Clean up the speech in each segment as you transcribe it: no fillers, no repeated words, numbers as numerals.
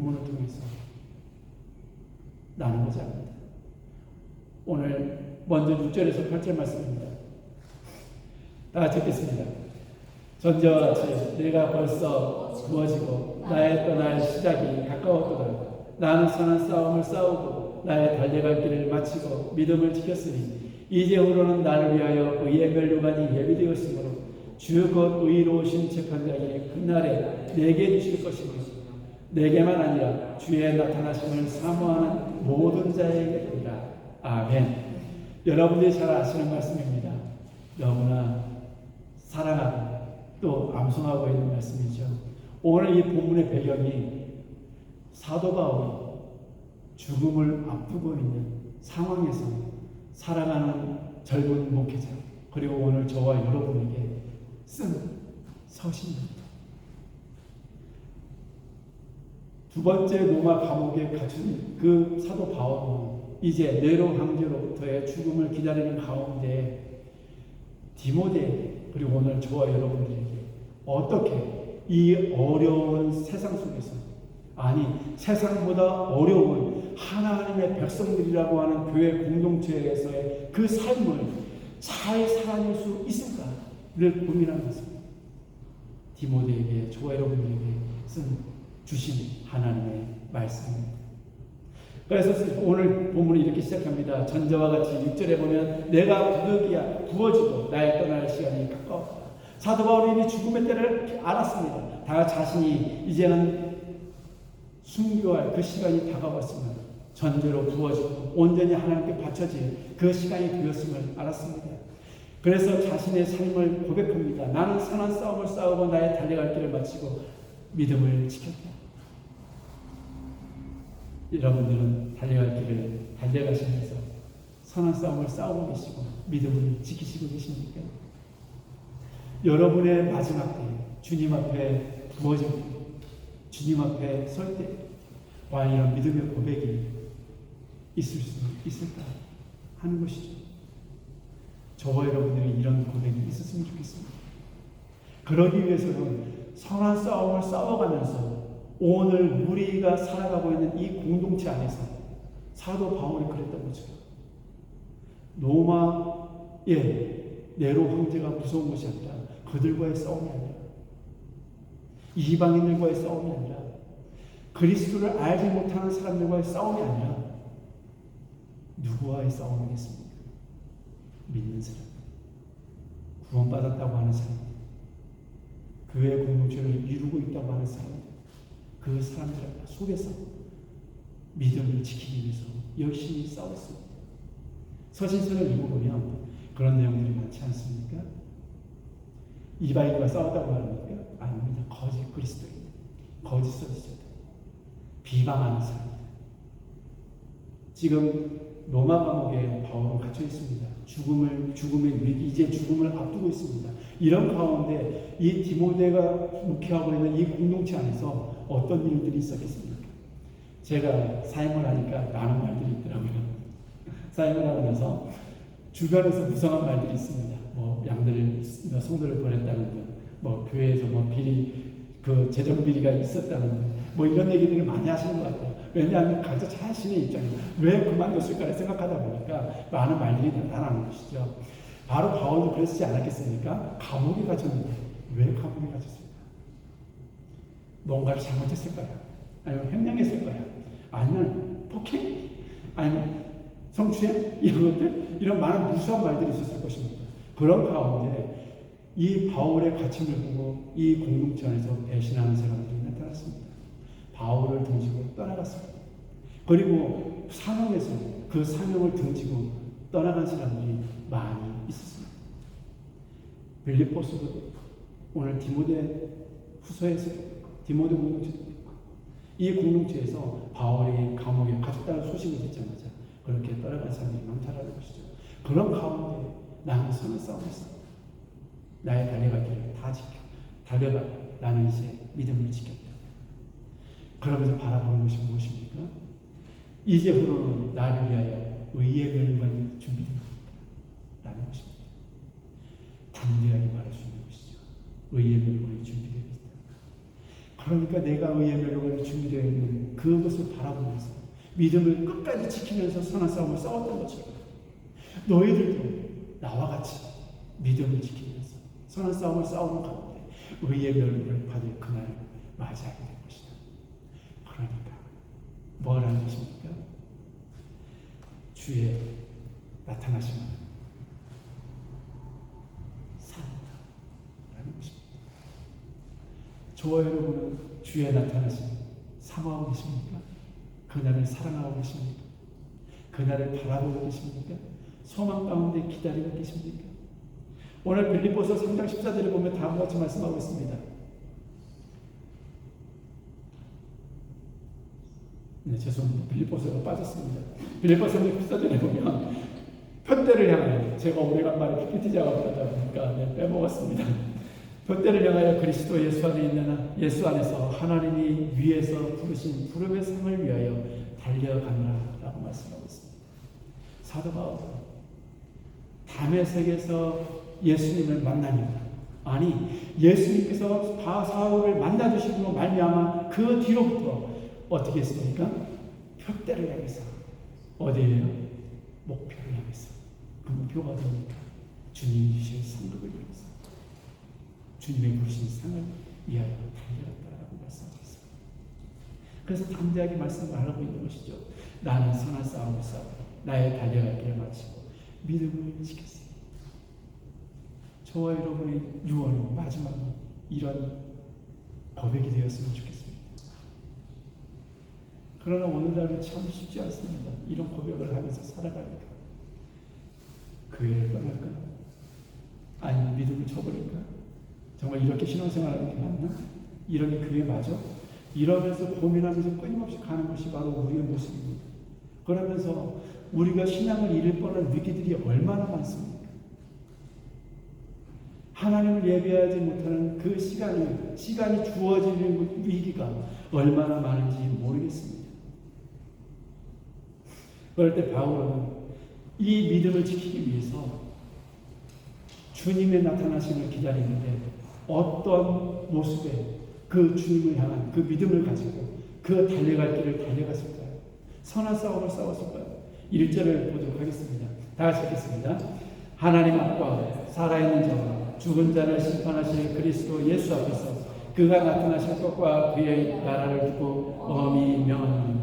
본문을 통해서 나누고자 합니다. 오늘 먼저 6절에서 8절 말씀입니다. 다 같이 읽겠습니다. 전제와 같이 내가 벌써 부어지고 나의 떠날 시작이 가까웠도다. 나는 선한 싸움을 싸우고 나의 달려갈 길을 마치고 믿음을 지켰으니 이제후로는 나를 위하여 의의 면류관이 예비되었으므로 주 곧 의로우신 재판장이 그날에 내게 주실 것이며 내게만 아니라 주의 나타나심을 사모하는 모든 자에게니라. 아멘. 여러분들이 잘 아시는 말씀입니다. 너무나 사랑하고 또 암송하고 있는 말씀이죠. 오늘 이 본문의 배경이 사도 바울이 죽음을 앞두고 있는 상황에서 살아가는 젊은 목회자, 그리고 오늘 저와 여러분에게 쓴 서신입니다. 두 번째 로마 감옥에 갇힌 그 사도 바울은 이제 네로 황제로부터의 죽음을 기다리는 가운데 디모데에게, 그리고 오늘 저와 여러분들에게 어떻게 이 어려운 세상 속에서, 아니 세상보다 어려운 하나님의 백성들이라고 하는 교회 공동체에서의 그 삶을 잘 살아낼 수 있을까를 고민하면서 디모데에게, 저와 여러분에게 주신 하나님의 말씀입니다. 그래서 오늘 본문이 이렇게 시작합니다. 전자와 같이 6절에 보면 내가 부어지고 나의 떠날 시간이 가까웠다. 사도 바울이 이미 죽음의 때를 알았습니다. 다 자신이 이제는 순교할 그 시간이 다가왔으면 전제로 부어지고 온전히 하나님께 바쳐질 그 시간이 되었음을 알았습니다. 그래서 자신의 삶을 고백합니다. 나는 선한 싸움을 싸우고 나의 달려갈 길을 마치고 믿음을 지켰다. 여러분들은 달려갈 길을 달려가시면서 선한 싸움을 싸우고 계시고 믿음을 지키시고 계십니까? 여러분의 마지막 때 주님 앞에 부어질 때, 주님 앞에 설 때 과연 이런 믿음의 고백이 있을 수 있을까 하는 것이죠. 저와 여러분들이 이런 고백이 있었으면 좋겠습니다. 그러기 위해서는 선한 싸움을 싸워가면서 오늘 우리가 살아가고 있는 이 공동체 안에서 사도 바울이 그랬던 거죠. 로마의 네로 황제가 무서운 것이 아니라 그들과의 싸움이 아니라 이방인들과의 싸움이 아니라 그리스도를 알지 못하는 사람들과의 싸움이 아니라 누구와의 싸움이겠습니까? 믿는 사람, 구원받았다고 하는 사람, 교회 공동체를 이루고 있다고 하는 사람, 그 사람들 속에서 믿음을 지키기 위해서 열심히 싸웠습니다. 서신서를 읽어보면 그런 내용들이 많지 않습니까? 이방인과 싸웠다고 합니까? 아닙니다. 거짓 그리스도인, 거짓 선지자들, 비방하는 사람들. 지금 로마 감옥에 바울은 갇혀 있습니다. 죽음의 위기, 이제 죽음을 앞두고 있습니다. 이런 가운데 이 디모데가 목회하고 있는 이 공동체 안에서 어떤 일들이 있었겠습니까? 제가 사임을 하니까 많은 말들이 있더라고요. 사임을 하고 나서 주변에서 무성한 말들이 있습니다. 뭐 양들을, 성도를 보냈다는 등, 뭐 교회에서 뭐 비리, 그 재정 비리가 있었다는 등, 뭐 이런 얘기들을 많이 하시는 것 같아요. 왜냐하면 각자 자신의 입장에서 왜 그만뒀을까를 생각하다 보니까 많은 말들이 나타나는 것이죠. 바로 바울도 그랬지 않았겠습니까? 감옥에 갇혔는데 왜 감옥에 갇혔을까? 뭔가를 잘못했을까요? 아니면 횡령했을까요? 아니면 폭행? 아니면 성추행? 이런 것들? 이런 많은 무수한 말들이 있었을 것입니다. 그런 가운데 이 바울의 갇힘을 보고 이 공동체 안에서 배신하는 사람들이 나타났습니다. 바울을 등지고 떠나갔습니다. 그리고 사명에서 그 사명을 등지고 떠나간 사람들이 많이 있었습니다. 빌립보서도 있고, 오늘 디모데 후서에서도 있고, 디모데 공동체도 있고, 이 공동체에서 바울이 감옥에 갇혔다는 소식을 듣자마자 그렇게 떠나간 사람들이 많다라는 것이죠. 그런 가운데 나는 선을 싸움했어. 나의 달려갈 길을 다 지켜. 달려가. 나는 이제 믿음을 지켰다. 그러면서 바라보는 것이 무엇입니까? 이제부로는 나를 위하여 의의 면류관이 준비된 라는 것입니다. 담대하게 말할 수 있는 것이죠. 의의 면류관이 준비되어 있다. 그러니까 내가 의의 멸류관에 준비되어 있는 그것을 바라보면서 믿음을 끝까지 지키면서 선한 싸움을 싸웠던 것처럼 너희들도 나와 같이 믿음을 지키면서 선한 싸움을 싸우는 가운데 의의 멸류관을 받을 그날을 맞이하게 될 것이다. 그러니까 뭘 하는 것입니까? 주의 나타나심은 산다라는 것입니다. 저와 여러분은 주의 나타나심 사모하고 계십니까? 그날을 사랑하고 계십니까? 그날을 바라보고 계십니까? 소망 가운데 기다리고 계십니까? 오늘 빌립보서 3장 14절에 보면 다음과 같이 말씀하고 있습니다. 네, 죄송합니다. 빌립보서가 빠졌습니다. 빌립보서 3장 14절에 보면 편대를 향하여, 제가 오래간만에 PPT 작업을 하다 보니까 빼먹었습니다. 편대를 향하여 그리스도 예수 안에 있는 예수 안에서 하나님이 위에서 부르신 부름의 상을 위하여 달려가노라라고 말씀하고 있습니다. 사도 바울은 다메섹에서 예수님을 만나니까, 아니 예수님께서 사울을 만나주시고 말미암아 그 뒤로부터 어떻게 했습니까? 표대를 향해서, 어디에요? 목표를 향해서. 그 목표가 어디입니까? 주님이 주신 상급을 위해서, 주님의 부르신 상을 위하여 달려갔다라고 말씀하고 있습니다. 그래서 담대하게 말씀을 하고 있는 것이죠. 나는 선한 싸움을 싸우고 나의 달려갈 길을 마치고 믿음을 지켰습니다. 저와 여러분의 유언은 마지막으로 이런 고백이 되었으면 좋겠습니다. 그러나 오늘날은 참 쉽지 않습니다. 이런 고백을 하면서 살아가니까. 교회를 떠날까? 아니면 믿음을 저버릴까? 정말 이렇게 신앙생활하는 게 맞나? 이런 게 교회 맞아? 이러면서 고민하면서 끊임없이 가는 것이 바로 우리의 모습입니다. 그러면서 우리가 신앙을 잃을 뻔한 위기들이 얼마나 많습니까? 하나님을 예배하지 못하는 그 시간이 주어지는 위기가 얼마나 많은지 모르겠습니다. 그럴 때 바울은 이 믿음을 지키기 위해서 주님의 나타나심을 기다리는데 어떤 모습의 그 주님을 향한 그 믿음을 가지고 그 달려갈 길을 달려갔을까요? 선한 싸움을 싸웠을까요? 1절을 보도록 하겠습니다. 다 같이 읽겠습니다. 하나님 앞과 살아있는 자와 죽은 자를 심판하실 그리스도 예수 앞에서 그가 나타나실 것과 그의 나라를 두고 엄히 명하노니.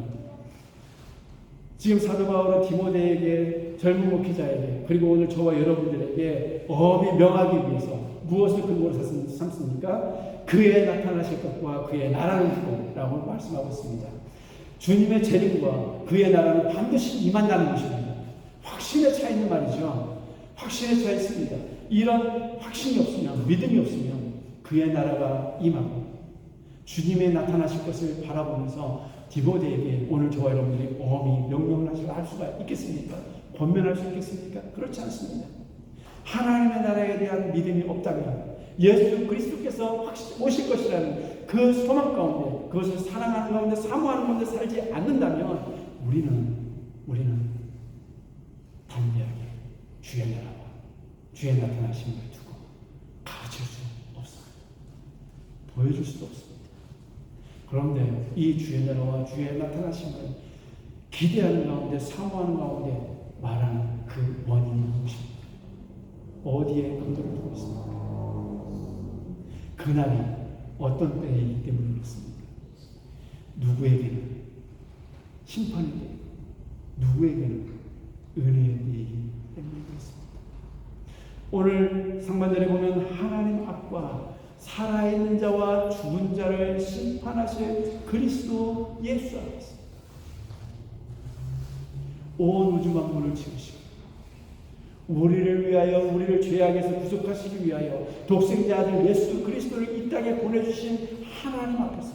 지금 사도 바울은 디모데에게, 젊은 목회자에게, 그리고 오늘 저와 여러분들에게 엄히 명하기 위해서 무엇을 근거로 삼습니까? 그의 나타나실 것과 그의 나라를 두고 라고 말씀하고 있습니다. 주님의 재림과 그의 나라는 반드시 임한다는 것입니다. 확신에 차 있는 말이죠. 확신에 차 있습니다. 이런 확신이 없으면, 믿음이 없으면 그의 나라가 임하고 주님의 나타나실 것을 바라보면서 디모데에게 오늘 저와 여러분들이 엄히 명령을 할 수가 있겠습니까? 권면할 수 있겠습니까? 그렇지 않습니다. 하나님의 나라에 대한 믿음이 없다면, 예수 그리스도께서 오실 것이라는 그 소망 가운데, 그것을 사랑하는 가운데, 사모하는 가운데 살지 않는다면 우리는 담대하게 주의 나라와 주의 나타나심을 두고 가르칠 수 없습니다. 보여줄 수도 없습니다. 그런데 이 주의 나라와 주의 나타나심을 기대하는 가운데, 사모하는 가운데 말하는 그 원인은 무엇입니까? 어디에 근거를 두고 있습니까? 그날이 어떤 때이기 때문에 그렇습니까? 누구에게는 심판의 때, 누구에게는 은혜의 때이기 때문에 그렇습니다. 오늘 상반절에 보면 하나님 앞과 살아있는 자와 죽은 자를 심판하실 그리스도 예수 앞에서 온 우주 만물을 지으시고 우리를 위하여, 우리를 죄악에서 구속하시기 위하여 독생자 아들 예수 그리스도를 이 땅에 보내주신 하나님 앞에서,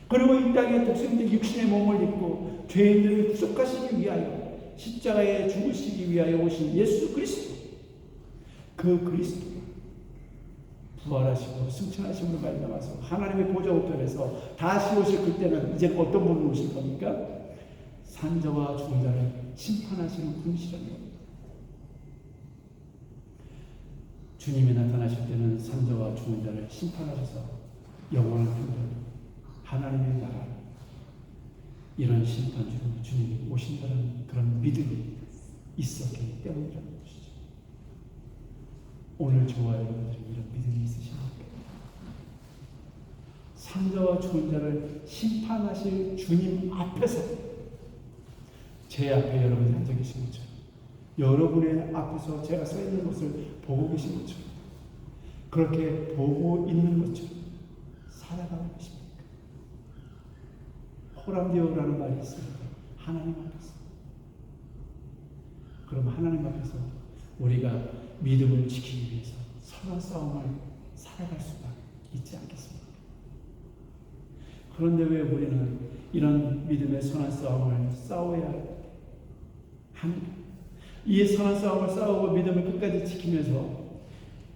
그리고 이 땅에 독생자 육신의 몸을 입고 죄인들을 구속하시기 위하여 십자가에 죽으시기 위하여 오신 예수 그리스도, 그 그리스도 부활하시고 승천하심으로 말미암아서 하나님의 보좌 우편에서 다시 오실 그때는 이제 어떤 분이 오실 겁니까? 산자와 죽은 자를 심판하시는 분이시라는 겁니다. 주님이 나타나실 때는 산자와 죽은 자를 심판하셔서 영원한 평등, 하나님의 나라, 이런 심판주로 주님이 오신다는 그런 믿음이 있었기 때문이라는 것이죠. 오늘 저와 여러분들이 이런 믿음이 있으십니까? 산자와 죽은 자를 심판하실 주님 앞에서 제 앞에 여러분이 앉아 계신 것처럼, 여러분의 앞에서 제가 서 있는 것을 보고 계신 것처럼, 그렇게 보고 있는 것처럼 살아가고 계십니까? 호람디오라는 말이 있습니다. 하나님 앞에서. 그럼 하나님 앞에서 우리가 믿음을 지키기 위해서 선한 싸움을 살아갈 수가 있지 않겠습니까? 그런데 왜 우리는 이런 믿음의 선한 싸움을 싸워야 하는가? 이 선한 싸움을 싸우고 믿음을 끝까지 지키면서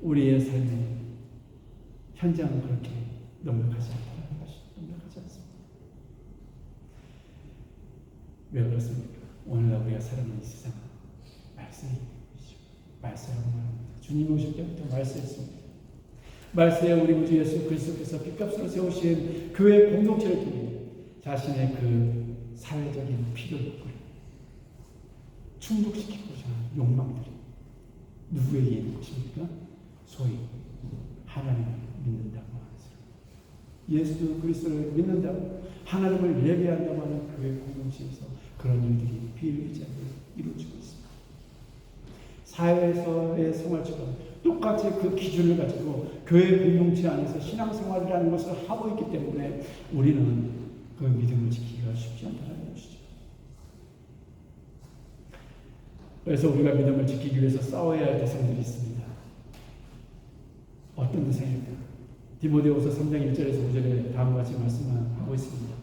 우리의 삶의 현장은 그렇게 넉넉하지 않다는 것이 넉넉하지 않습니다. 왜 그렇습니까? 오늘날 우리가 살아가는 이 세상은 말씀이 말씀이라고 말합니다. 주님이 오실 때부터 말씀했습니다. 말씀에 우리 주 예수 그리스도께서 빚값으로 세우신 교회 공동체를 통해 자신의 그 사회적인 필요를 충족시키고자 하는 욕망들이 누구에게 있는 것입니까? 소위 하나님을 믿는다고 하는 사람, 예수 그리스도를 믿는다고, 하나님을 예배한다고 하는 교회 공동체에서 그런 일들이 비일비재하게 이루어지고 있습니다. 사회에서의 생활처럼 똑같이 그 기준을 가지고 교회 공동체 안에서 신앙생활이라는 것을 하고 있기 때문에 우리는 그 믿음을 지키기가 쉽지 않다는 것이죠. 그래서 우리가 믿음을 지키기 위해서 싸워야 할 대상들이 있습니다. 어떤 대상일까? 디모데후서 3장 1절에서 5절에 다음과 같이 말씀하고 있습니다.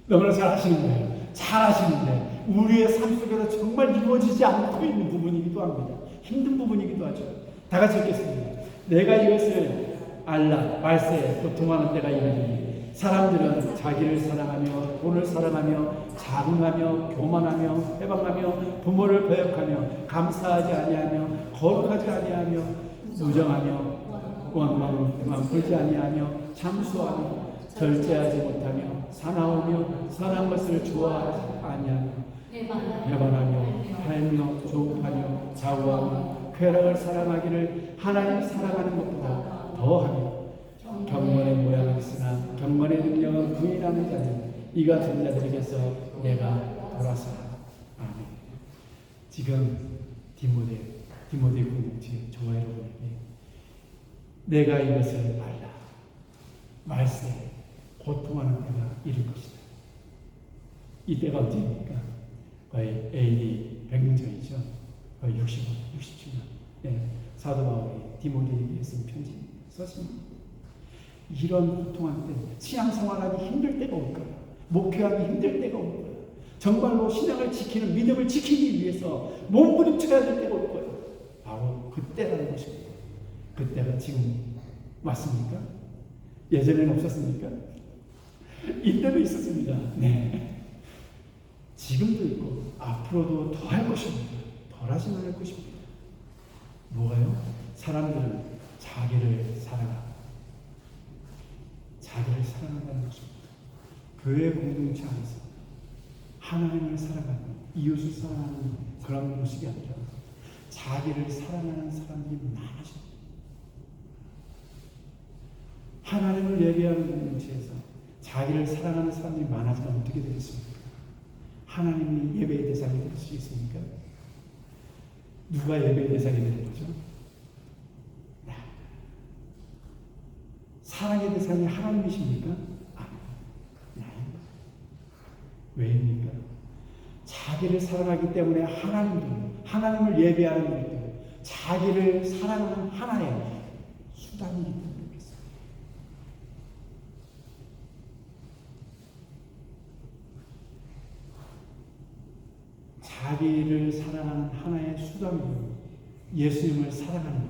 너무나 잘 아시는 거예요. 잘 아시는데 우리의 삶 속에서 정말 이루어지지 않고 있는 부분이기도 합니다. 힘든 부분이기도 하죠. 다 같이 읽겠습니다. 내가 이것을 알라 말세에 고통하는 때가 이르니 사람들은 자기를 사랑하며 돈을 사랑하며 자긍하며 교만하며 해방하며 부모를 배역하며 감사하지 아니하며 거룩하지 아니하며 무정하며 원망 풀지 아니하며 참수하며 절제하지 못하며 사나우며 선한 것을 좋아하지 아니하며 배반하며 팔며 조급하며 좌우하며 쾌락을 사랑하기를 하나님 사랑하는 것보다 더하며 경건의 모양은 있으나 경건의 능력은 부인하는 자는 이 같은 자들에게서 내가 돌아서라. 아멘. 지금 디모데 공동체 저와 여러분에게 내가 이것을 알라 말세 고통하는 때가 이를 것이다. 이때가 언제입니까? 거의 AD 100년 전이죠. 거의 67년. 네, 사도 바울이 디모데에게 쓴 편지 썼습니다. 이런 고통한 때 신앙생활하기 힘들 때가 올 거야. 목회하기 힘들 때가 올 거야. 정말로 신앙을 지키는 믿음을 지키기 위해서 몸부림쳐야 될 때가 올 거야. 바로 그때라는 것입니다. 그때가 지금 왔습니까? 예전에는 없었습니까? 이때도 있었습니다. 네. 지금도 있고 앞으로도 더 할 것입니다. 덜하지 않을 것입니다. 뭐가요? 사람들은 자기를 사랑한다는 것입니다. 교회 공동체 안에서 하나님을 사랑하는, 이웃을 사랑하는 그런 모습이 아니라 자기를 사랑하는 사람들이 많아집니다. 하나님을 예배하는 공동체에서 자기를 사랑하는 사람들이 많아지면 어떻게 되겠습니까? 하나님이 예배의 대상이 될 수 있습니까? 누가 예배의 대상이 되는 거죠? 나. 사랑의 대상이 하나님이십니까? 아니요. 왜입니까? 자기를 사랑하기 때문에 하나님을 예배하는 것도 자기를 사랑하는 하나의 수단이기 때문에 그렇습니다. 자기를 사랑하는 하나의 수단으로 예수님을 사랑하는 것,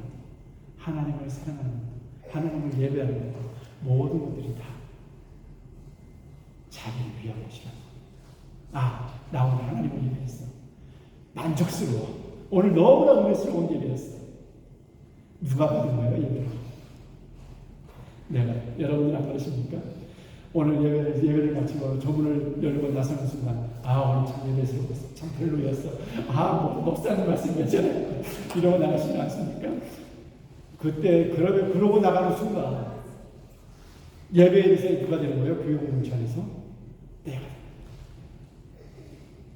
하나님을 사랑하는 것, 하나님을 예배하는 것, 모든 것들이 다 자기를 위한 것이라. 나 오늘 하나님을 예배했어. 만족스러워. 오늘 너무나 은혜스러운 예배였어. 누가 받은 거예요, 예배를? 내가. 여러분들 안 그러십니까? 오늘 예배를 마치고 조문을 열고 나서는 순간, 아, 오늘 참 예배스러웠어. 참 별로였어. 아, 목사님 말씀 괜찮아요. 이러고 나가시지 않습니까? 그때, 그러고 나가는 순간, 예배에 대해서 누가 되는 거예요? 교회 공동체 안에서?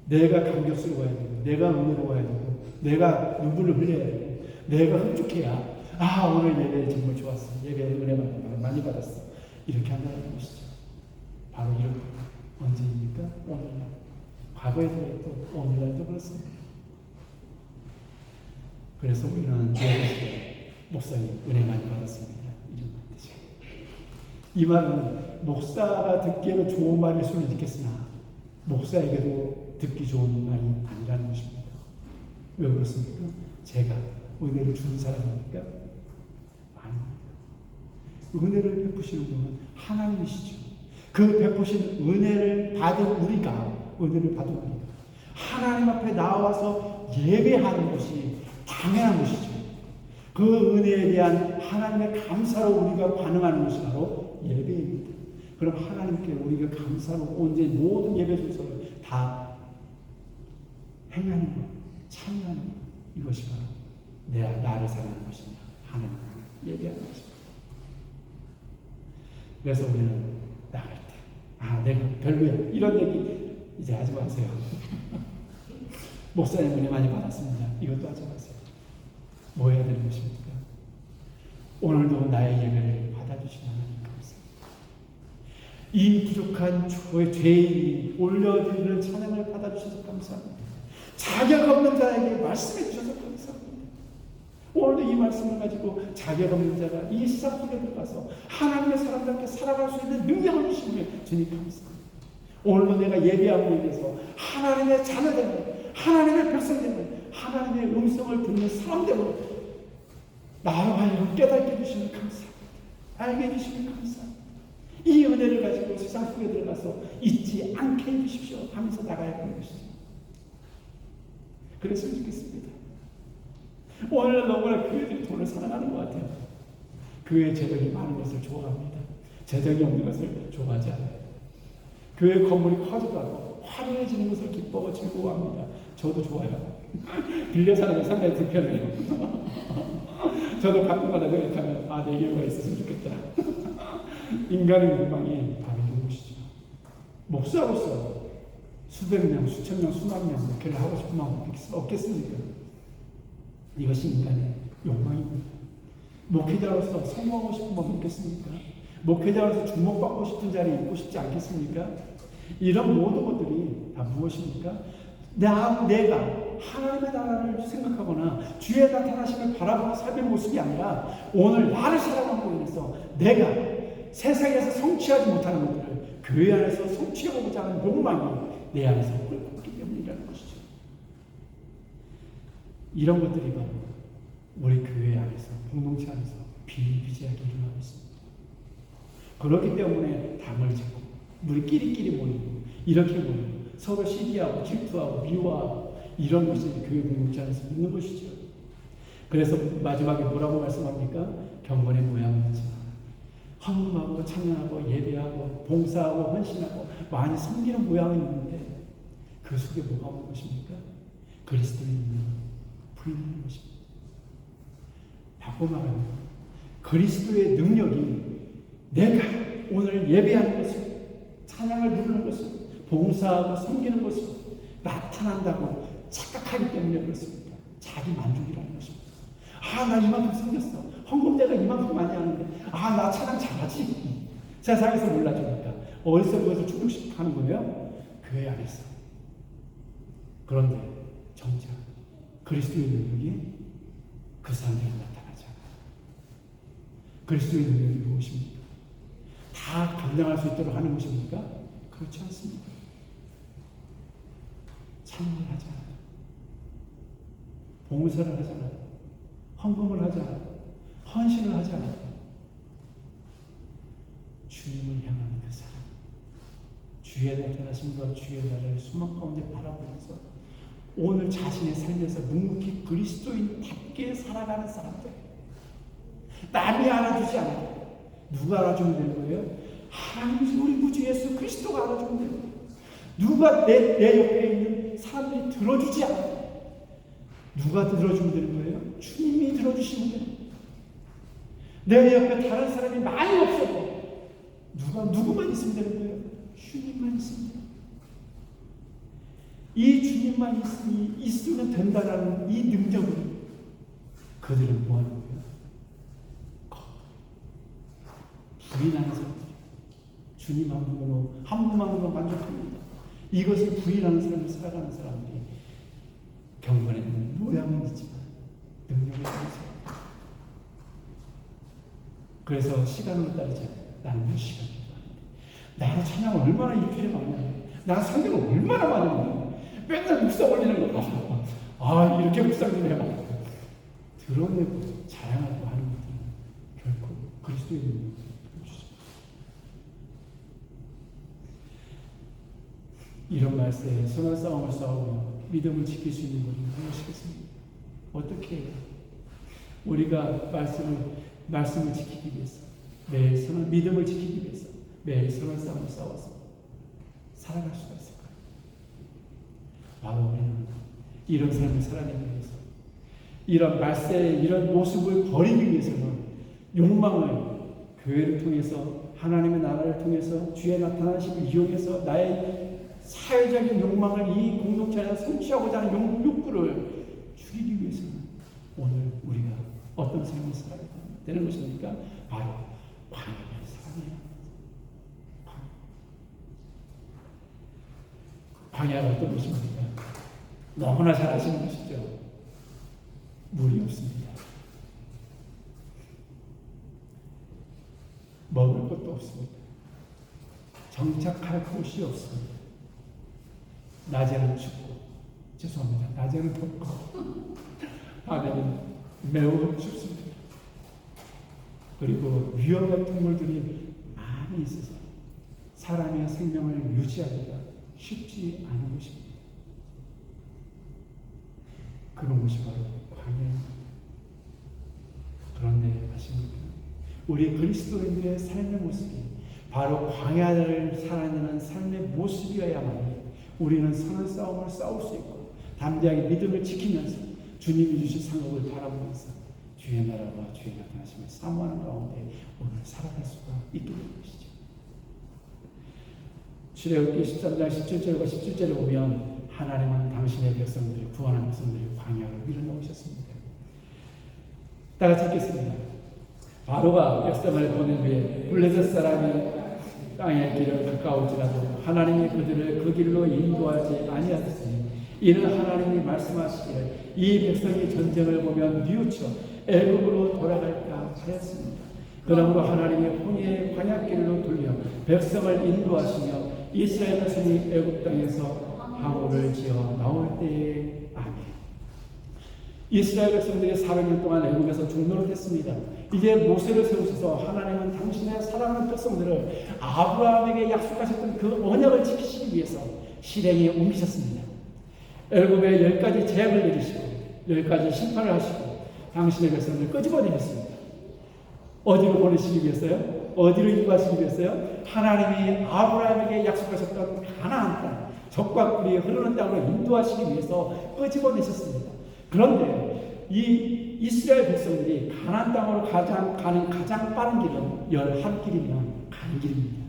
내가 감격스러워야 되고, 내가 은혜로워야 되고, 내가 눈물을 흘려야 되고, 내가 흡족해야, 아, 오늘 예배 정말 좋았어. 예배 은혜 많이 받았어. 이렇게 한다는 것이죠. 바로 이렇게. 언제입니까? 오늘날. 과거에도 그랬고, 오늘날도 그렇습니다. 그래서 우리는 예배 목사님 은혜 많이 받았습니다. 이런 뜻이죠. 이 말은 목사가 듣기에는 좋은 말일 수는 있겠으나, 목사에게도 듣기 좋은 말이 아니라는 것입니다. 왜 그렇습니까? 제가 은혜를 주는 사람이니까? 아닙니다. 은혜를 베푸시는 분은 하나님이시죠. 그 베푸신 은혜를 받은 우리가, 하나님 앞에 나와서 예배하는 것이 당연한 것이죠. 그 은혜에 대한 하나님의 감사로 우리가 반응하는 것이 바로 예배입니다. 그럼 하나님께 우리가 감사로 언제 모든 예배 순서를 다 행하는 것, 참여하는 것, 이것이 바로 나를 사랑하는 것입니다. 하나님을 예배하는 것입니다. 그래서 우리는 나갈 때, 아, 내가 별로야, 이런 얘기 이제 하지 마세요. 목사님 은혜 많이 받았습니다. 이것도 하지 마세요. 뭐 해야 되는 것입니까? 오늘도 나의 예배를 받아주시는 하나님 감사합니다. 이 부족한 저의 죄인이 올려드리는 찬양을 받아주셔서 감사합니다. 자격 없는 자에게 말씀해 주셔서 감사합니다. 오늘도 이 말씀을 가지고 자격 없는 자가 이 세상 속에 들어가서 하나님의 사람들께 살아갈 수 있는 능력을 주시며 주님 감사합니다. 오늘도 내가 예배하고 위해서 하나님의 자녀되는, 하나님의 백성되는, 하나님의 음성을 듣는 사람들을 나로 하여금 깨닫게 해주시면 감사합니다. 알게 해주시면 감사합니다. 이 은혜를 가지고 세상 속에 들어가서 잊지 않게 해주십시오 하면서 나가야 하는 것이죠. 그랬으면 좋겠습니다. 오늘 너무나 교회들이 돈을 사랑하는 것 같아요. 교회 재정이 많은 것을 좋아합니다. 재정이 없는 것을 좋아하지 않아요. 교회 건물이 커져가고 화려해지는 것을 기뻐하고 즐거워합니다. 저도 좋아요. 빌려 사는 게 상당히 불편해요. 저도 가끔가다 생각하면, 아, 내 교회가 있었으면 좋겠다. 인간의 욕망이 바로 이것이죠. 목사로서 수백 명, 수천 명, 수만 명 목회를 하고 싶은 마음 없겠습니까? 이것이 인간의 욕망입니다. 목회자로서 성공하고 싶은 마음 없겠습니까? 목회자로서 주목받고 싶은 자리에 있고 싶지 않겠습니까? 이런 모든 것들이 다 무엇입니까? 내가 하나님의 나라를 생각하거나 주의 나타나심을 바라보는 삶의 모습이 아니라 오늘 나를 사랑하고 인해서 내가 세상에서 성취하지 못하는 것들을 교회 안에서 성취하고자 하는 욕망이 내 안에서 끓기 때문이라는 것이죠. 이런 것들이 바로 우리 교회 안에서, 공동체 안에서 비일비재하게 일어나고 있습니다. 그렇기 때문에 담을 짓고 우리 끼리끼리 모이고 이렇게 모이고 서로 시기하고 질투하고 미워하고 이런 것이 교회 공동체 안에서 있는 것이죠. 그래서 마지막에 뭐라고 말씀합니까? 경건의 모양은 하지 마라. 헌금하고 찬양하고 예배하고 봉사하고 헌신하고 많이 섬기는 모양이 있는데 그 속에 뭐가 없는 것입니까? 그리스도의 능력을 부인하는 것입니다. 바꿔 말하면 그리스도의 능력이 내가 오늘 예배하는 것을, 찬양을 부르는 것을, 봉사하고 섬기는 것을 나타난다고 착각하기 때문에 그렇습니다. 자기 만족이라는 것입니다. 아, 나 이만큼 섬겼어. 헌금 내가 이만큼 많이 하는데, 아, 나 찬양 잘하지. 세상에서 몰라주니까. 어디서 그것을 충족시키는 거예요? 교회 안에서. 그런데 정작 그리스도의 능력이 그 사람에게 나타나지 않아요. 그리스도의 능력이 무엇입니까? 다 감당할 수 있도록 하는 것입니까? 그렇지 않습니다. 찬양을 하잖아요. 봉사를 하잖아요. 헌금을 하잖아요. 헌신을 하잖아요. 주님을 향하는 그 사람, 주의 나타나심과 주의 나라를 소망 가운데 바라보면서 오늘 자신의 삶에서 묵묵히 그리스도인답게 살아가는 사람들, 남이 알아주지 않아요. 누가 알아주면 되는 거예요? 하나님, 우리 구주 예수 그리스도가 알아주면 되는 거예요. 누가 내 옆에 있는 사람들이 들어주지 않아요. 누가 들어주면 되는 거예요? 주님이 들어주시면 돼요. 내 옆에 다른 사람이 많이 없어도 누구만 있으면 되는 거예요? 주님만 있으면 돼요. 이 주님만 있으면 된다라는 이 능력을 그들은 뭐 하는 거예요? 부인하는 사람들. 주님 한 분만으로 만족합니다. 이것을 부인하는 삶을 살아가는 사람들이 경건에는 모양은 있지만 능력이 없어요. 그래서 시간을 따르지 않아요. 나는 몇 시간 기도하는데, 나는 찬양을 얼마나 일주일에 많이 하는데, 나는 성경을 얼마나 많이 하는데, 맨날 묵상 올리는 거 봐. 이렇게 묵상 좀 해봐. 드러내고 자랑하고 하는 것들은 결코 그리스도의 능력을 주죠. 이런 말씀에 선한 싸움을 싸우며 믿음을 지킬 수 있는 것은 무엇이겠습니까? 어떻게 해요? 우리가 말씀을 지키기 위해서, 매일 선한 믿음을 지키기 위해서 매일 선한 싸움을 싸워서 살아갈 수가 있을까요? 바로 우리는 이런 삶을 살아내기 위해서, 이런 말세의 이런 모습을 버리기 위해서는 욕망을 교회를 통해서, 하나님의 나라를 통해서, 주의 나타나심을 이용해서 나의 사회적인 욕망을 이 공동체 안에서 성취하고자 하는 욕구를 죽이기 위해서는 오늘 우리가 어떤 삶을 살아야 되는 것입니까? 바로 광야를 살아내야 합니다. 광야가 어떤 것입니까? 너무나 잘 아시는 것이죠. 물이 없습니다. 먹을 것도 없습니다. 정착할 곳이 없습니다. 낮에는 춥고, 죄송합니다. 낮에는 덥고, 밤에는 매우 춥습니다. 그리고 위험한 동물들이 많이 있어서 사람의 생명을 유지하기가 쉽지 않은 것입니다. 그런 것이 바로 광야입니다. 그런데 아십니까? 우리 그리스도인들의 삶의 모습이 바로 광야를 살아내는 삶의 모습이어야만 우리는 선한 싸움을 싸울 수 있고 담대하게 믿음을 지키면서 주님이 주신 상급을 바라보면서 주의 나라와 주의 나타나심을 사모하는 가운데 오늘 살아갈 수가 있게 되는 것이죠. 출애굽기 13장 17절과 17절을 보면 하나님은 당신의 백성들을, 구원한 백성들을 광야로 밀어넣으셨습니다. 다 같이 읽겠습니다. 바로가 백성을 보낸 후에 블레셋 사람이 땅의 길을 가까울지라도 하나님이 그들을 그 길로 인도하지 아니하셨으니 이는 하나님이 말씀하시기를 이 백성이 전쟁을 보면 뉘우쳐 애굽으로 돌아갈까 하였습니다. 그러므로 하나님이 혼의 광야길로 돌려 백성을 인도하시며 이스라엘 백성이 애굽 땅에서 항우를 지어 나올 때에 아멘. 이스라엘 백성들이 400년 동안 애굽에서 종노릇 했습니다. 이제 모세를 세우셔서 하나님은 당신의 사랑하는 백성들을 아브라함에게 약속하셨던 그 언약을 지키시기 위해서 실행에 옮기셨습니다. 애굽에 10가지 제약을 내리시고 10가지 심판을 하시고 당신의 백성들을 끄집어내셨습니다. 어디로 보내시기 위해서요? 어디로 인도하시기 위해서요? 하나님이 아브라함에게 약속하셨던 가나안 땅, 적과 꿀이 흐르는 땅으로 인도하시기 위해서 끄집어내셨습니다. 그런데 이 이스라엘 백성들이 가나안 땅으로 가는 가장 빠른 길은 10하루길이면 가는 길입니다.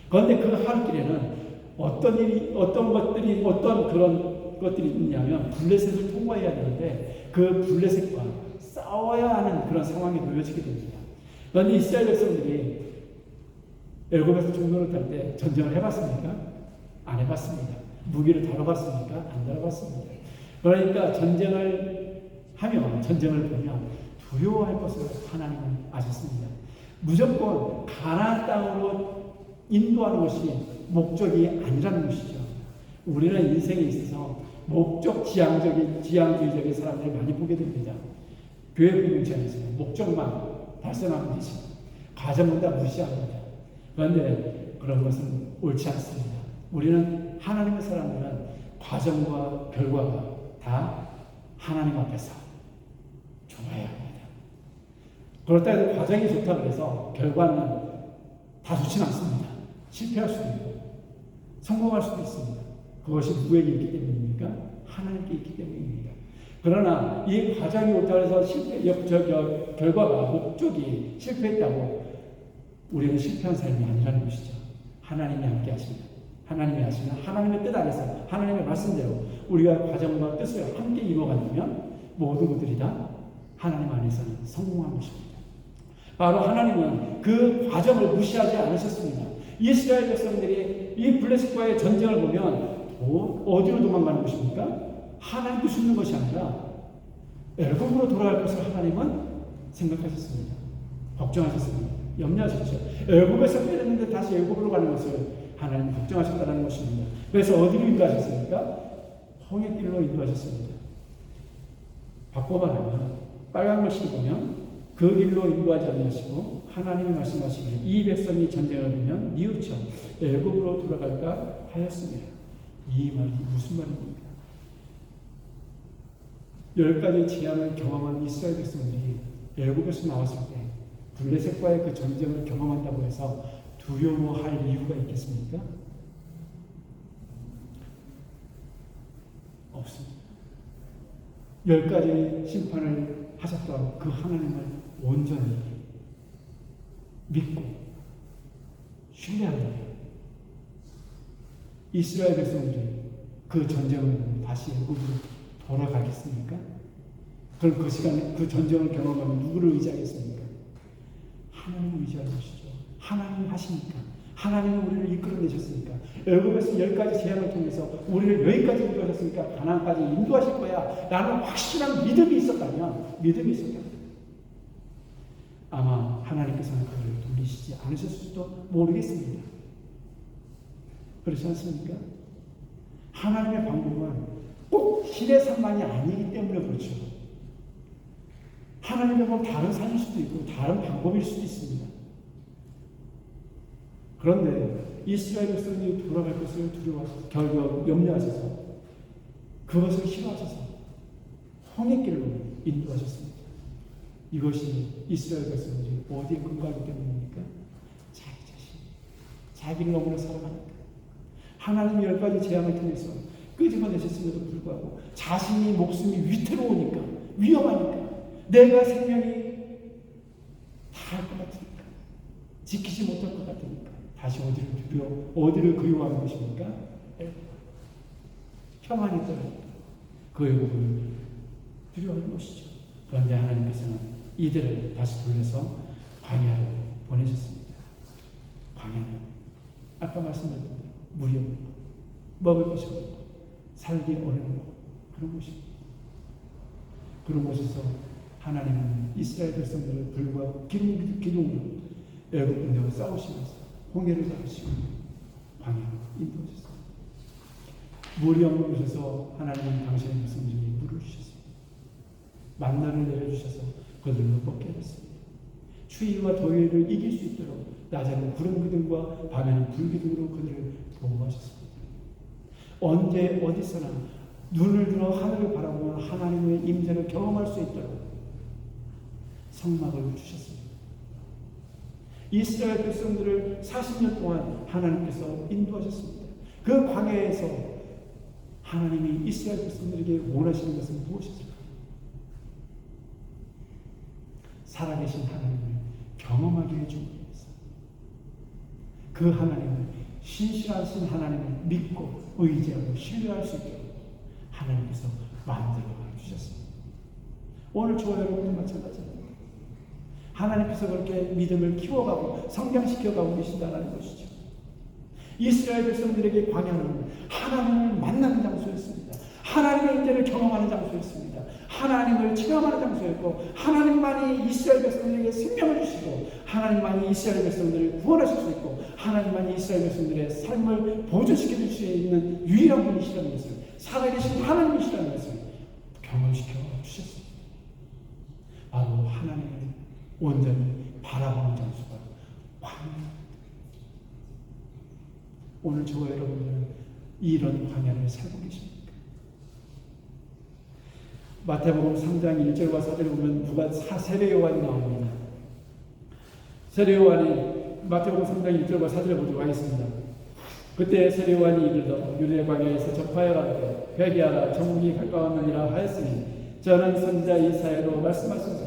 그런데 그 하루길에는 어떤 그런 것들이 있냐면 블레셋을 통과해야 되는데 그 블레셋과 싸워야 하는 그런 상황에 놓여지게 됩니다. 그런데 이스라엘 백성들이 애굽에서 종노릇 할 때 전쟁을 해봤습니까? 안 해봤습니다. 무기를 다뤄봤습니까? 안 다뤄봤습니다. 그러니까 전쟁을 보면 두려워할 것을 하나님은 아셨습니다. 무조건 가나안 땅으로 인도하는 것이 목적이 아니라는 것이죠. 우리는 인생에 있어서 목적 지향주의적인 사람들을 많이 보게 됩니다. 교회 공동체 안에서 목적만 달성하면 되지 과정은 다 무시합니다. 그런데 그런 것은 옳지 않습니다. 우리는 하나님의 사람들은 과정과 결과가 다 하나님 앞에서 좋아야 합니다. 그렇다 해서 과정이 좋다 그래서 결과는 다 좋지는 않습니다. 실패할 수도 있고 성공할 수도 있습니다. 그것이 누구에게 있기 때문입니까? 하나님께 있기 때문입니다. 그러나 이 과정이 옳다고 해서 결과가 목적이 실패했다고 우리는 실패한 삶이 아니라는 것이죠. 하나님이 함께 하십니다. 하나님이 하시는 하나님의 뜻 안에서 하나님의 말씀대로 우리가 과정과 뜻을 함께 이루어간다면 모든 것들이 다 하나님 안에서는 성공한 것입니다. 바로 하나님은 그 과정을 무시하지 않으셨습니다. 이스라엘 백성들이 이 블레셋과의 전쟁을 보면 어디로 도망가는 것입니까? 하나님께 숨는 것이 아니라 애굽으로 돌아갈 것을 하나님은 생각하셨습니다. 걱정하셨습니다. 염려하셨죠. 애굽에서 빼냈는데 다시 애굽으로 가는 것을 하나님 걱정하셨다는 것입니다. 그래서 어디로 인도하셨습니까? 홍해길로 인도하셨습니다. 바꿔 말하면 빨간 글씨를 보면 그 길로 인도하지 않으시고 하나님이 말씀하시기를 이 백성이 전쟁을 보면 뉘우쳐 애굽으로 돌아갈까 하였습니다. 이 말이 무슨 말입니까? 10가지 재앙을 경험한 이스라엘 백성들이 애굽에서 나왔을 때 블레셋과의 그 전쟁을 경험한다고 해서 두려워할 이유가 있겠습니까? 없습니다. 10가지 심판을 하셨던 그 하나님을 온전히 믿고 신뢰한다면 이스라엘 백성들이 그 전쟁을 다시 애굽으로 돌아가겠습니까? 그럼 그 시간에 그 전쟁을 경험하면 누구를 의지하겠습니까? 하나님을 의지할 것이죠. 하나님이 하시니까. 하나님은 우리를 이끌어내셨으니까. 애굽에서 10가지 재앙을 통해서 우리를 여기까지 인도하셨으니까 가나안까지 인도하실 거야 라는 확실한 믿음이 있었다면 아마 하나님께서는 그를 돌리시지 않으셨을지도 모르겠습니다. 그렇지 않습니까? 하나님의 방법은 꼭 신의 산만이 아니기 때문에 그렇죠. 하나님의 방법은 다른 산일 수도 있고 다른 방법일 수도 있습니다. 그런데 이스라엘 백성이 돌아갈 것을 두려워하셔서 결국 염려하셔서 그것을 싫어하셔서 홍해길로 인도하셨습니다. 이것이 이스라엘 백성들이 어디에 근거하기 때문입니까? 자기 자신, 자기를 너무나 사랑하니까. 하나님이 10가지 재앙을 통해서 끄집어내셨음에도 불구하고 자신이 목숨이 위태로우니까, 위험하니까, 내가 생명이 다할 것 같으니까, 지키지 못할 것 같으니까 다시 어디를 그리워하는 것입니까? 평안이 떨어진다. 그 애굽을 두려워하는 것이죠. 그런데 하나님께서는 이들을 다시 돌려서 광야로 보내셨습니다. 광야는 아까 말씀드린 물이 없고 먹을 것이 없고 살기 어려운 그런 곳입니다. 그런 곳에서 하나님은 이스라엘 백성들을 불과 기둥으로 애굽 군대와 싸우시면서 홍해를 가르치고 광야로 인도하셨습니다. 물이 없는 곳에서 하나님은 당신의 백성들에게 물을 주셨습니다. 만나를 내려주셔서 그들을 먹게 하셨습니다. 추위와 더위를 이길 수 있도록 낮에는 구름 기둥과 밤에는 불 기둥으로 그들을 보호하셨습니다. 언제 어디서나 눈을 들어 하늘을 바라보면 하나님의 임재를 경험할 수 있도록 성막을 주셨습니다. 이스라엘 백성들을 40년 동안 하나님께서 인도하셨습니다. 그 광야에서 하나님이 이스라엘 백성들에게 원하시는 것은 무엇일까? 살아계신 하나님을 경험하게 해주기 위해서 그 하나님을 신실하신 하나님을 믿고 의지하고 신뢰할 수 있도록 하나님께서 만들어 주셨습니다. 오늘 저와 여러분도 마찬가지입니다. 하나님께서 그렇게 믿음을 키워가고 성장시켜가고 계신다는 것이죠. 이스라엘 백성들에게 광야는 하나님을 만나는 장소였습니다. 하나님의 임재를 경험하는 장소였습니다. 하나님을 체험하는 장소였고 하나님만이 이스라엘 백성들에게 생명을 주시고 하나님만이 이스라엘 백성들을 구원하실 수 있고 하나님만이 이스라엘 백성들의 삶을 보존시켜 줄 수 있는 유일한 분이시라는 것을 살아계신 하나님이시라는 것을 경험시켜 주셨습니다. 바로 하나님을 온전히 바라보는 장소가 광야. 오늘 저와 여러분들은 이런 광야를 살고 계십니까? 마태복음 3장 1절과 4절을 보면 누가 세례 요한이 나옵니다. 세례 요한이 마태복음 3장 1절과 4절을 보도록 하겠습니다. 그때 세례 요한이 이르러 유대 광야에서 전파하여 가로되 회개하라 천국이 가까웠느니라 하였으니 저는 선지자 이사야로 말씀하신다.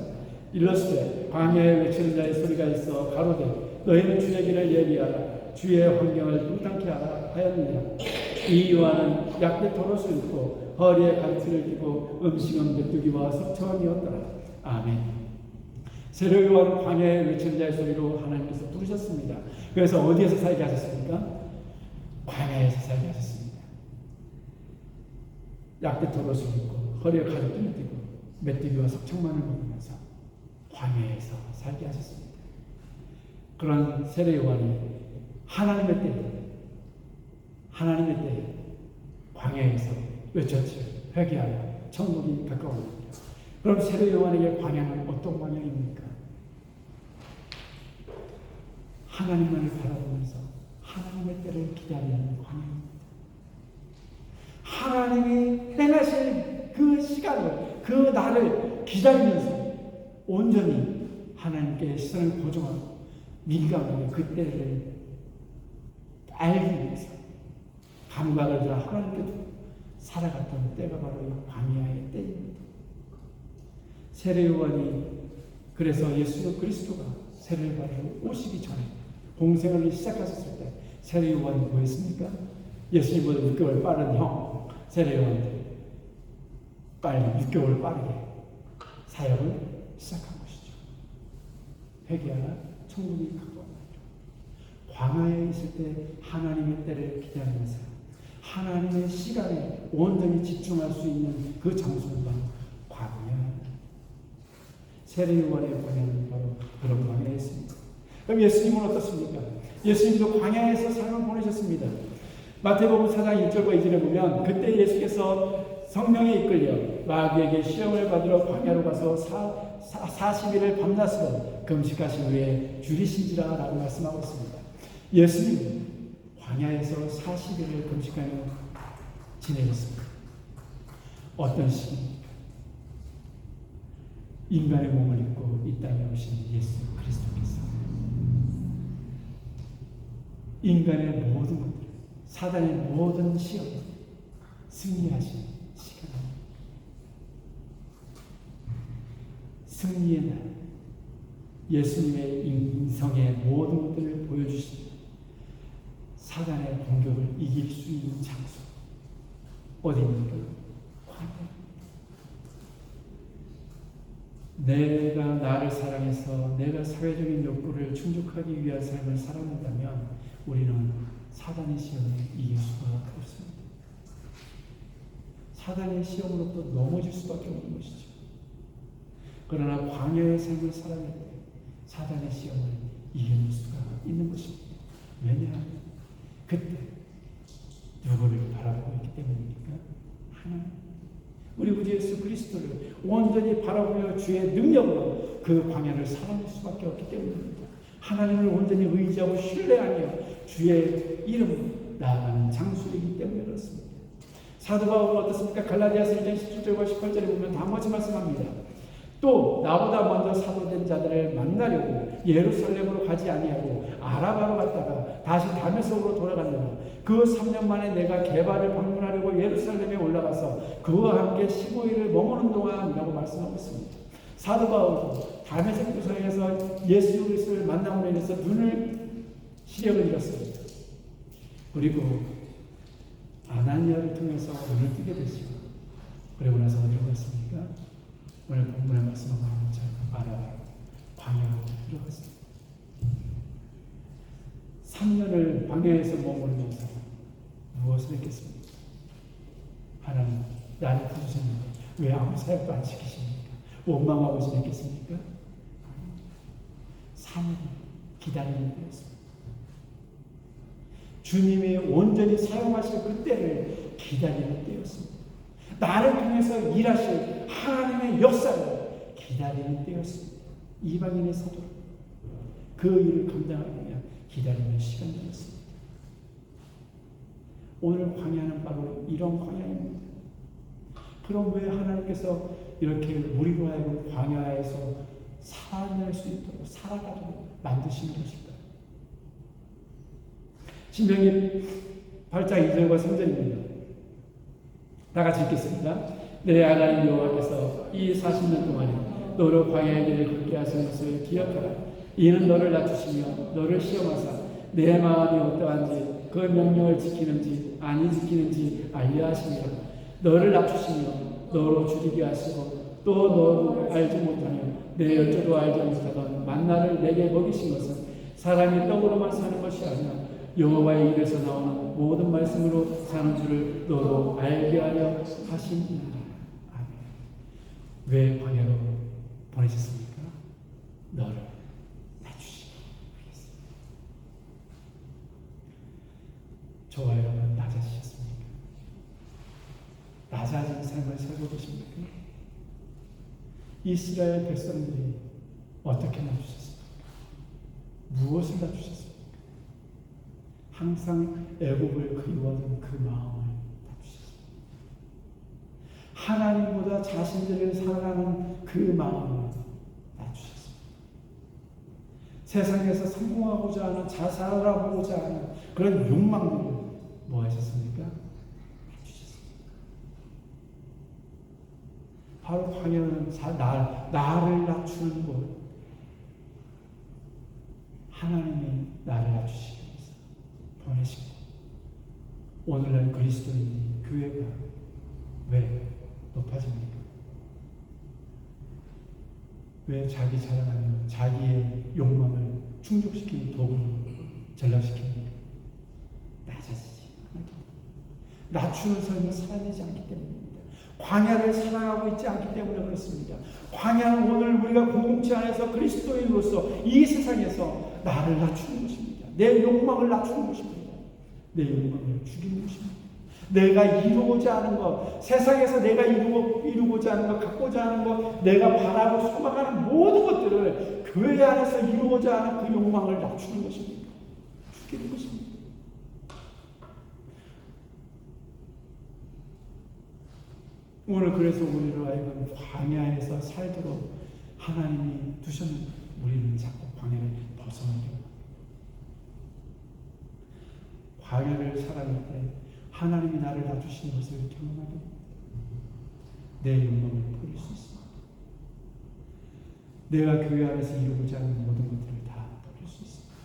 일러스되 광야에 외치는 자의 소리가 있어 가로되 너희는 주의 길을 예비하라 주의 환경을 동탄케 하라 하였느니라. 이 요한은 약대 도롯을 입고 허리에 가르치를 띠고 음식은 메뚜기와 석청이었더라. 아멘. 세례 요한은 광야에 외치는 자의 소리로 하나님께서 부르셨습니다. 그래서 어디에서 살게 하셨습니까? 광야에서 살게 하셨습니다. 약대 도롯을 입고 허리에 가르치를 띠고 메뚜기와 석청만을 먹으면서 광야에서 살게 하셨습니다. 그런 세례 요한이 하나님의 때에 광야에서 외쳤지요. 회개하라 천국이 가까웠느니라. 그럼 세례 요한에게 광야는 어떤 광야입니까? 하나님만을 바라보면서 하나님의 때를 기다리는 광야입니다. 하나님이 행하실 그 시간을, 그 날을 기다리면서 온전히 하나님께 시선을 고정하고 민감하게 그 때를 알기 위해서 감각을 들어 하나님께 살아갔던 때가 바로 이 광야의 때입니다. 세례 요한이 그래서 예수 그리스도가 세례를 받으러 오시기 전에 공생을 시작하셨을 때 세례 요한이 뭐였습니까? 예수님보다 6개월 빠른 형 세례 요한이 빨리 6개월 빠르게 사역을 시작한 것이죠. 회개하라 천국이 가까웠다. 광야에 있을 때 하나님의 때를 기다리면서 하나님의 시간에 온전히 집중할 수 있는 그 장소가 광야. 세례 요한의 광야는 바로 그런 광야에 있습니다. 그럼 예수님은 어떻습니까? 예수님도 광야에서 삶을 보내셨습니다. 마태복음 4장 1절과 2절에 보면 그때 예수께서 성령에 이끌려 마귀에게 시험을 받으러 광야로 가서 40일을 밤낮으로 금식하신 후에 줄이신지라 라고 말씀하고 있습니다. 예수님은 광야에서 40일을 금식하며 지내셨습니다. 어떤 시기입니까? 인간의 몸을 입고 이 땅에 오신 예수 그리스도께서 인간의 모든 것들, 사단의 모든 시험 승리하신 시간입니다. 승리의 날, 예수님의 인성의 모든 것들을 보여주신 사단의 공격을 이길 수 있는 장소 어디입니까? 광야. 내가 나를 사랑해서 내가 사회적인 욕구를 충족하기 위한 삶을 살아낸다면 우리는 사단의 시험을 이길 수가 없습니다. 사단의 시험으로부터 넘어질 수밖에 없는 것이죠. 그러나 광야의 삶을 살아낼 때 사단의 시험을 이겨낼 수가 있는 것입니다. 왜냐하면 그때 누구를 바라보고 있기 때문입니까? 하나님. 우리 구주 예수 그리스도를 온전히 바라보며 주의 능력으로 그 광야를 살아낼 수밖에 없기 때문입니다. 하나님을 온전히 의지하고 신뢰하며 주의 이름으로 나아가는 장소이기 때문에 그렇습니다. 사도 바울은 어떻습니까? 갈라디아서 1장 17절과 18절에 보면 다음같이 말씀합니다. 또 나보다 먼저 사도된 자들을 만나려고 예루살렘으로 가지 아니하고 아라바로 갔다가 다시 다메섹으로 돌아갔느라 그 3년 만에 내가 게바를 방문하려고 예루살렘에 올라가서 그와 함께 15일을 머무는 동안이라고 말씀하고 있습니다. 사도 바울도 다메섹 도상에서 예수 그리스도를 만남으로 인해서 시력을 잃었습니다. 그리고 아나니아를 통해서 눈을 뜨게 되죠. 그리고 나서 어디로 갔습니까? 오늘 본문에 말씀하고 있는 것처럼 아라바로 광야로 들어갔습니다. 3년을 광야에서 머무르면서 무엇을 했겠습니까? 하나님 나를 부르셨는데 왜 아무 사역도 안 시키십니까? 원망하고 지냈겠습니까? 3년 기다리는 때였습니다. 주님이 온전히 사용하실 그때를 기다리는 때였습니다. 나를 통해서 일하실 하나님의 역사를 기다리는 때였습니다. 이방인의 사도 그 일을 감당하기 위한 기다리는 시간이었습니다. 오늘 광야는 바로 이런 광야입니다. 그럼 왜 하나님께서 이렇게 우리로 하여금 광야에서 살아낼 수 있도록 살아가도록 만드시는 것입니다. 신명기 8장 2절과 3절입니다. 다 같이 읽겠습니다. 내 하나님 여호와께서 이 40년 동안에 너를 광야의 길을 걷게 하신 것을 기억하라. 이는 너를 낮추시며 너를 시험하사 내 마음이 어떠한지 그 명령을 지키는지 아니 지키는지 알려 하시니라. 너를 낮추시며 너로 줄이게 하시고 또 너도 알지 못하며 내 열조도 알지 못하던 만나를 내게 먹이신 것은 사람이 떡으로만 사는 것이 아니라 여호와의 입에서 나오는 모든 말씀으로 사는 줄을 너도 알게 하려 하심이라. 아멘. 왜 광야로 보내셨습니까? 너를 낮추시기 위해서. 저와 여러분 낮아지셨습니까? 낮아진 삶을 살고 계십니까? 이스라엘 백성들이 어떻게 낮추셨습니까? 무엇을 낮추셨습니까? 항상 애굽을 그리워하던 그 마음을 낮추셨습니다. 하나님보다 자신들을 사랑하는 그 마음을 낮추셨습니다. 세상에서 성공하고자 하는 자살하고자 하는 그런 욕망들을 뭐 하셨습니까? 낮추셨습니다. 바로 광야는 나를 낮추는 곳. 하나님이 나를 낮추시기 위해서 보내시고 오늘날 그리스도인이 교회가 왜 높아집니까? 왜 자기 자랑하며 자기의 욕망을 충족시키는 도구를 전락시킵니까? 낮아지지 않기, 낮추는 삶을 살아내지 않기 때문입니다. 광야를 사랑하고 있지 않기 때문에 그렇습니다. 광야는 오늘 우리가 공동체 안에서 그리스도인으로서 이 세상에서 나를 낮추는 것입니다. 내 욕망을 낮추는 것입니다. 내 욕망을 죽이는 것입니다. 내가 이루고자 하는 것, 세상에서 내가 이루고자 하는 것, 갖고자 하는 것, 내가 바라고 소망하는 모든 것들을 교회 안에서 이루고자 하는 그 욕망을 낮추는 것입니다. 죽이는 것입니다. 오늘 그래서 우리를 하여금 광야에서 살도록 하나님이 두셨는데 우리는 자꾸 광야를 벗어나려고. 광야를 살아갈 때 하나님이 나를 낮추신 것을 경험하게 내 욕망을 버릴 수 있습니다. 내가 교회 안에서 이루고자 하는 모든 것들을 다 버릴 수 있습니다.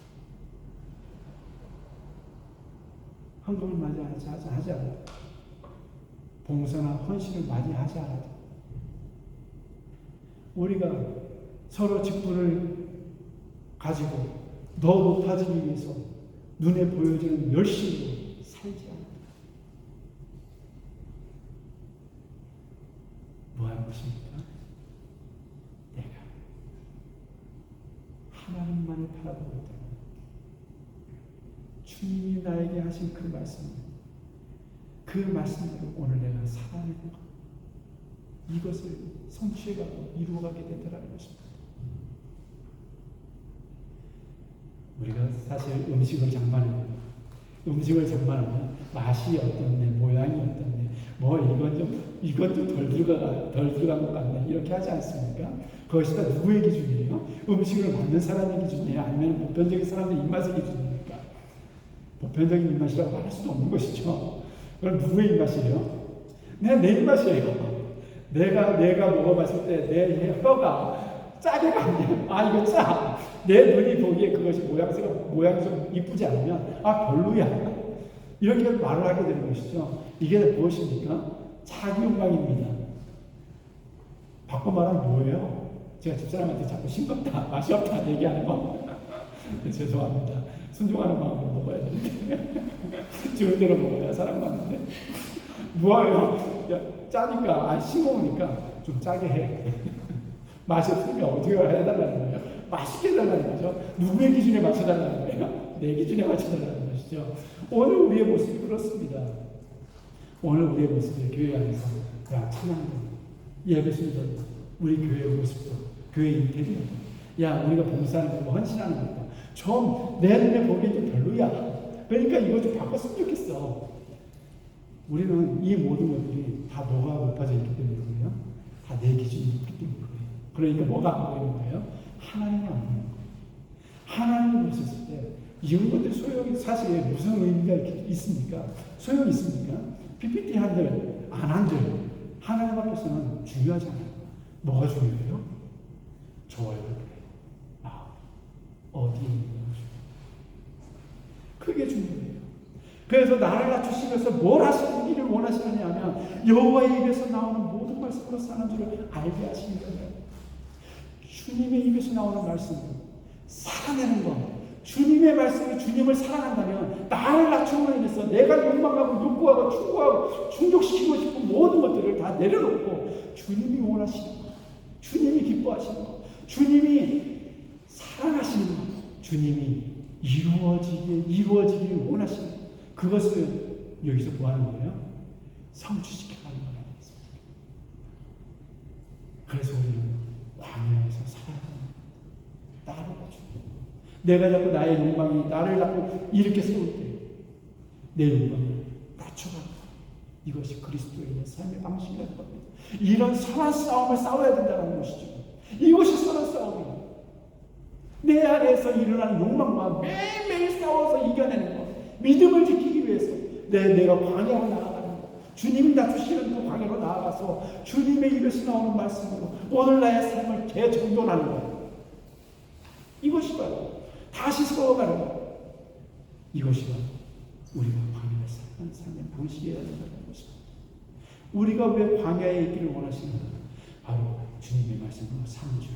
헌금을 하지 않아도 봉사나 헌신을 많이 하지 않아도 우리가 서로 직분을 가지고 더 높아지기 위해서 눈에 보여지는 열심으로 살지 않아도 뭐 하는 것입니까? 내가 하나님만을 바라보고 있다는 주님이 나에게 하신 그 말씀대로 오늘 내가 살아내고 이것을 성취해가고 이루어가게 된다는 것입니다. 우리가 사실 음식을 장만하면 맛이 어떻네, 모양이 어떻네, 뭐 이건 좀 덜 들어간 것 같네 이렇게 하지 않습니까? 그것이 다 누구의 기준이에요? 음식을 만든 사람의 기준이에요? 아니면 보편적인 사람의 입맛의 기준입니까? 보편적인 입맛이라고 할 수도 없는 것이죠. 그럼 누구의 입맛이에요? 내 입맛이에요. 내가 먹어봤을 때 내 뼈가 짜게 갔네요. 아, 이거 짜. 내 눈이 보기에 그것이 모양이 좀 이쁘지 않으면 별로야. 이렇게 말을 하게 되는 것이죠. 이게 무엇입니까? 자기 욕망입니다. 바꿔 말하면 뭐예요? 제가 집사람한테 자꾸 싱겁다, 맛이 없다 얘기하는 거. 죄송합니다. 순종하는 마음으로 먹어야 되는데 좋은 대로 먹어야 사람 많은데 뭐예요? 짜니까 싱거우니까 좀 짜게 해. 맛이 없으니까 어떻게 해달라는 거예요? 맛있게 해달라는 거죠. 누구의 기준에 맞춰달라는 거예요? 내 기준에 맞춰달라는 것이죠. 오늘 우리의 모습이 그렇습니다. 오늘 우리의 모습이 교회 안에서 찬양도 예배순도 우리 교회의 모습도 교회 인테리어도 우리가 봉사하는 거 헌신하는 것도 좀 내 눈에 보기엔 좀 별로야. 그러니까 이거 좀 바꿨으면 좋겠어. 우리는 이 모든 것들이 다 뭐가 높아져 있기 때문에 그래요? 다 내 기준이 있기 때문에 그래요. 그러니까 뭐가 안 보이는 거예요? 하나님이 안 보이는 거예요. 하나님을 보셨을 때 이런 것들 소용이 사실 무슨 의미가 있습니까? 소용이 있습니까? PPT 한들 안 한들 하나님 앞에서는 중요하잖아요. 뭐가 중요해요? 좋아요. 어디에 있는 것이 그게 중요해요. 그래서 나를 낮추시면서 뭘 하시기를 원하시느냐 하면 여호와의 입에서 나오는 모든 말씀으로 사는 줄을 알게 하시는 거예요. 주님의 입에서 나오는 말씀 살아내는 것. 주님의 말씀이 주님을 사랑한다면 나를 낮춤으로 인해서 내가 욕망하고 욕구하고 추구하고 충족시키고 싶은 모든 것들을 다 내려놓고 주님이 원하시는 것, 주님이 기뻐하시는 것, 주님이 사랑하시는 것, 주님이 이루어지길 원하시는 것, 그것을 여기서 뭐 하는 거예요? 성취시켜가는 거라는 것입니다. 그래서 우리는 광야에서 살아야 합니다. 나를 낮추고 내가 자꾸 나의 욕망이 나를 자꾸 이렇게 세울 때 내 욕망을 낮춰가는 이것이 그리스도의 삶의 방식이라는 겁니다. 이런 선한 싸움을 싸워야 된다는 것이죠. 이것이 선한 싸움이에요. 내 안에서 일어나는 욕망과 매일매일 싸워서 이겨내는 것, 믿음을 지키기 위해서 내가 광야로 나아가는 것, 주님이 낮추시는 그 광야로 나아가서 주님의 입에서 나오는 말씀으로 오늘 나의 삶을 재정돈하는 것, 이것이 바로 다시 세워가는 것, 이것이 바로 우리가 광야에 사는 삶의 방식이어야 된다는 것입니다. 우리가 왜 광야에 있기를 원하시는가? 바로 주님의 말씀으로 사는 줄,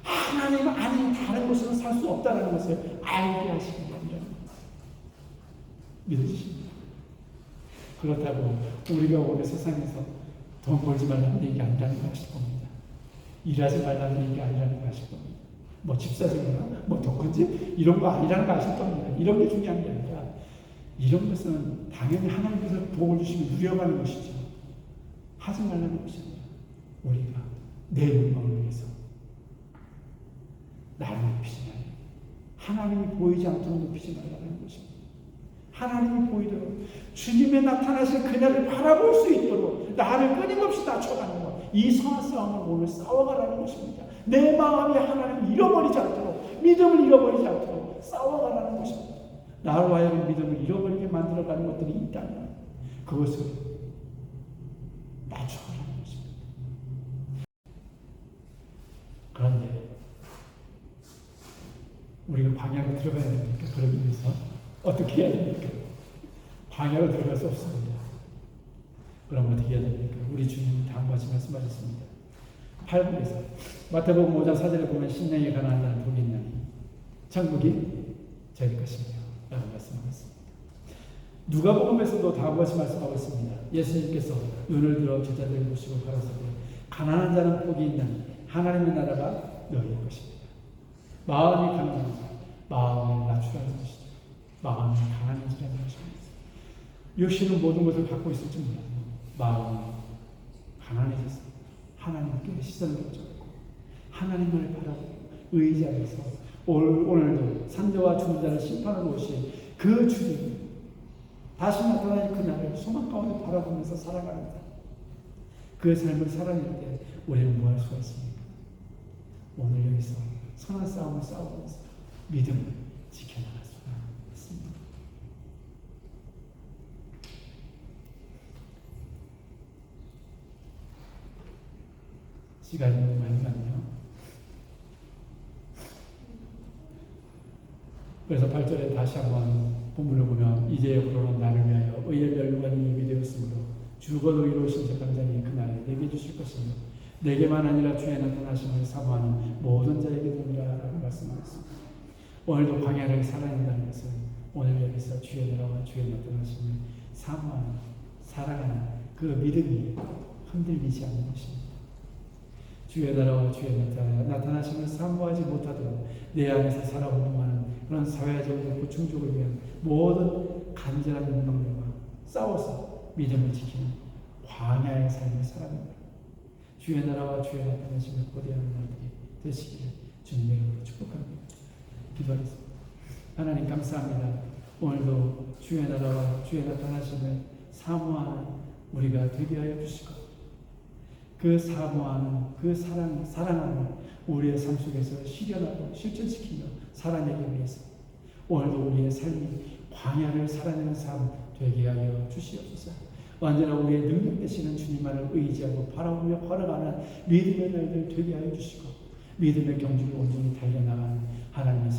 하나님 아닌 다른 곳으로 살 수 없다는 것을 알게 하시는 것이라는 것. 믿으십니까? 그렇다고 우리가 오늘 세상에서 돈 벌지 말라는 얘기 아니라는 거 아실 겁니다. 일하지 말라는 얘기 아니라는 거 아실 겁니다. 뭐 집사지거나 뭐 독근집 이런 거 아니라는 거 아실 겁니다. 이런 게 중요한 게 아니라 이런 것은 당연히 하나님께서 복을 주시면 누려가는 것이죠. 하지 말라는 것이 아니라 우리가 내 욕망을 위해서 나를 높이지 말라. 하나님이 보이지 않도록 높이지 말라는 것입니다. 하나님이 보이도록 주님의 나타나실 그날을 바라볼 수 있도록 나를 끊임없이 낮춰가는 것, 이 선한 싸움을 오늘 싸워가라는 것입니다. 내 마음이 하나님을 잃어버리지 않도록, 믿음을 잃어버리지 않도록 싸워가라는 것입니다. 나로 하여금 믿음을 잃어버리게 만들어가는 것들이 있다면 그것을 낮춰가라는 것입니다. 그런데 우리가 광야로 들어가야 됩니까? 그러기 위해서 어떻게 해야 됩니까? 광야로 들어갈 수 없습니다. 그럼 어떻게 해야 됩니까? 우리 주님이 다음과 같이 말씀하셨습니다. 8절에서 마태복음 5장 4절에 보면 신령에 가난한 자는 복이 있나니 천국이 저희 것이며 라고 말씀하셨습니다. 누가복음에서도 다음과 같이 말씀하고 있습니다. 예수님께서 눈을 들어 제자들을 보시고 가라사대 가난한 자는 복이 있나니 하나님의 나라가 너희의 것입니다. 마음이 가난한 자, 마음을 낮추라는 것이죠. 마음이 가난해지라는 것입니다. 육신은 모든 것을 갖고 있을지 몰라도 마음이 가난해져서 하나님께 시선을 꽂고 하나님을 바라보고 의지하면서 오늘도 산자와 죽은 자를 심판하러 오신 그 주님 다시 나타날 그날을 소망 가운데 바라보면서 살아갑니다. 그 삶을 살아낼 때 우리는 뭐 할 수가 있습니까? 오늘 여기서 선한 싸움을 싸우면서 믿음을 지켜나갈 수가 있습니다. 시간이 너무 많이 갔네요. 그래서 8절에 다시 한번 본문을 보면 이제 옆으로는 나를 위하여 의의 멸류관이 이미 되었으므로 죽어도 이루어진 재판장이 그날에 내게 주실 것이며 내게만 아니라 주의 나타나심을 사모하는 모든 자에게 되리라라고 말씀하셨습니다. 오늘도 광야를 살아낸다는 것은 오늘 여기서 주의 나라와 주의 나타나심을 사모하는 살아가는 그 믿음이 흔들리지 않는 것입니다. 주의 나라와 주의 나타나심을 사모하지 못하도록 내 안에서 살아오는 그런 사회적으로 충족을 위한 모든 간절한 욕망들과 싸워서 믿음을 지키는 광야의 삶을 살아갑니다. 주의 나라와 주의 나타나심을 고대하는 날들이 되시기를 주님의 이름으로 축복합니다. 기도하겠습니다. 하나님 감사합니다. 오늘도 주의 나라와 주의 나타나심을 사모하는 우리가 되게 하여 주시고 그 사모하는 그 사랑하는 우리의 삶 속에서 실현하고 실천시키며 살아내기 위해서 오늘도 우리의 삶이 광야를 살아내는 삶 되게 하여 주시옵소서. 언제나 우리의 능력 되시는 주님만을 의지하고 바라보며 걸어가는 믿음의 날들 되게 하여 주시고 믿음의 경주를 온전히 달려나가는 하나님의